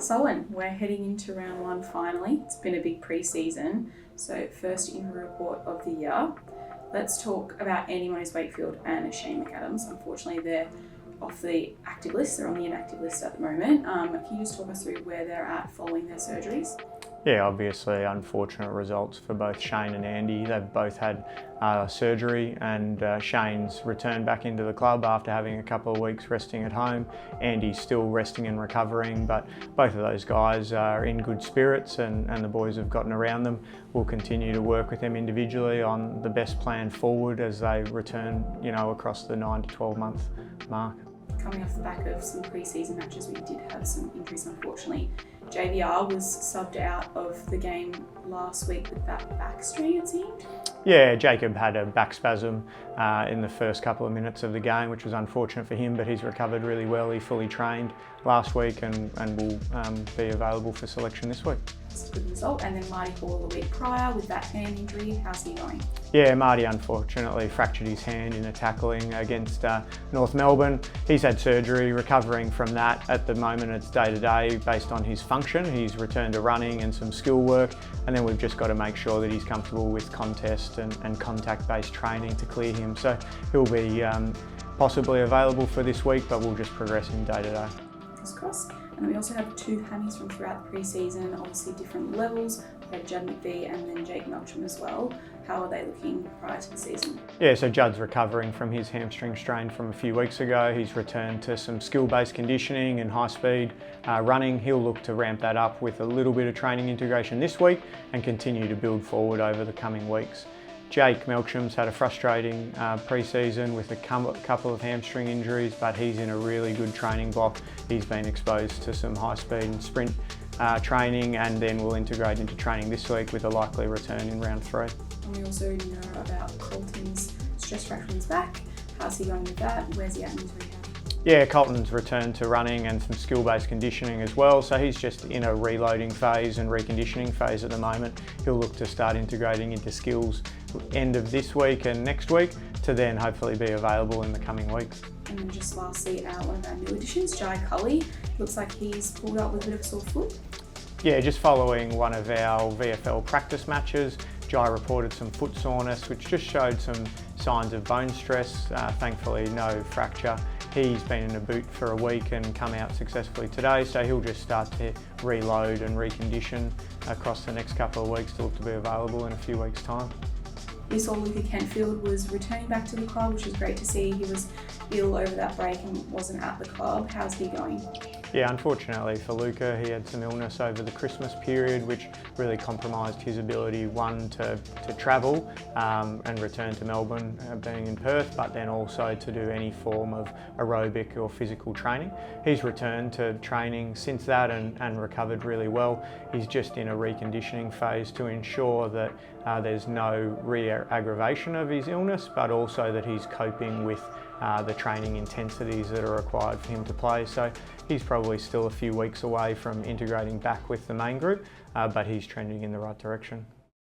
Selwyn, we're heading into round one finally. It's been a big pre-season, so first injury report of the year. Let's talk about Andy Wakefield and Shane McAdams. Unfortunately, they're off the active list. They're on the inactive list at the moment. Can you just talk us through where they're at following their surgeries? Yeah, obviously unfortunate results for both Shane and Andy. They've both had surgery, and Shane's returned back into the club after having a couple of weeks resting at home. Andy's still resting and recovering, but both of those guys are in good spirits, and the boys have gotten around them. We'll continue to work with them individually on the best plan forward as they return, across the 9 to 12 month mark. Coming off the back of some pre-season matches, we did have some injuries, unfortunately. JVR was subbed out of the game last week with that back strain, it seemed. Yeah, Jacob had a back spasm in the first couple of minutes of the game, which was unfortunate for him, but he's recovered really well. He fully trained last week and will be available for selection this week. That's a good result. And then Marty Hall the week prior with that hand injury. How's he going? Yeah, Marty unfortunately fractured his hand in a tackling against North Melbourne. He's had surgery, recovering from that. At the moment it's day-to-day based on his function. He's returned to running and some skill work, and then we've just got to make sure that he's comfortable with contest and contact-based training to clear him. So he'll be possibly available for this week, but we'll just progress him day-to-day. Fingers crossed. And we also have two hammies from throughout the pre-season, obviously different levels. We had Judd McVie and then Jake Melcham as well. How are they looking prior to the season? Yeah, so Judd's recovering from his hamstring strain from a few weeks ago. He's returned to some skill-based conditioning and high-speed running. He'll look to ramp that up with a little bit of training integration this week and continue to build forward over the coming weeks. Jake Melcham's had a frustrating pre-season with a couple of hamstring injuries, but he's in a really good training block. He's been exposed to some high-speed and sprint training, and then will integrate into training this week with a likely return in round 3. And we also know about Colton's stress fracture in his back. How's he going with that? Where's he at in his rehab? Yeah, Colton's returned to running and some skill-based conditioning as well, so he's just in a reloading phase and reconditioning phase at the moment. He'll look to start integrating into skills end of this week and next week to then hopefully be available in the coming weeks. And then just lastly, one of our new additions, Jai Cully. Looks like he's pulled up with a bit of a sore foot. Yeah, just following one of our VFL practice matches, Jai reported some foot soreness, which just showed some signs of bone stress. Thankfully, no fracture. He's been in a boot for a week and come out successfully today, so he'll just start to reload and recondition across the next couple of weeks to look to be available in a few weeks' time. We saw Luca Kentfield was returning back to the club, which is great to see. He was ill over that break and wasn't at the club. How's he going? Yeah, unfortunately for Luca, he had some illness over the Christmas period, which really compromised his ability, one, to travel and return to Melbourne, being in Perth, but then also to do any form of aerobic or physical training. He's returned to training since that and recovered really well. He's just in a reconditioning phase to ensure that there's no re-aggravation of his illness, but also that he's coping with the training intensities that are required for him to play. So he's probably still a few weeks away from integrating back with the main group, but he's trending in the right direction.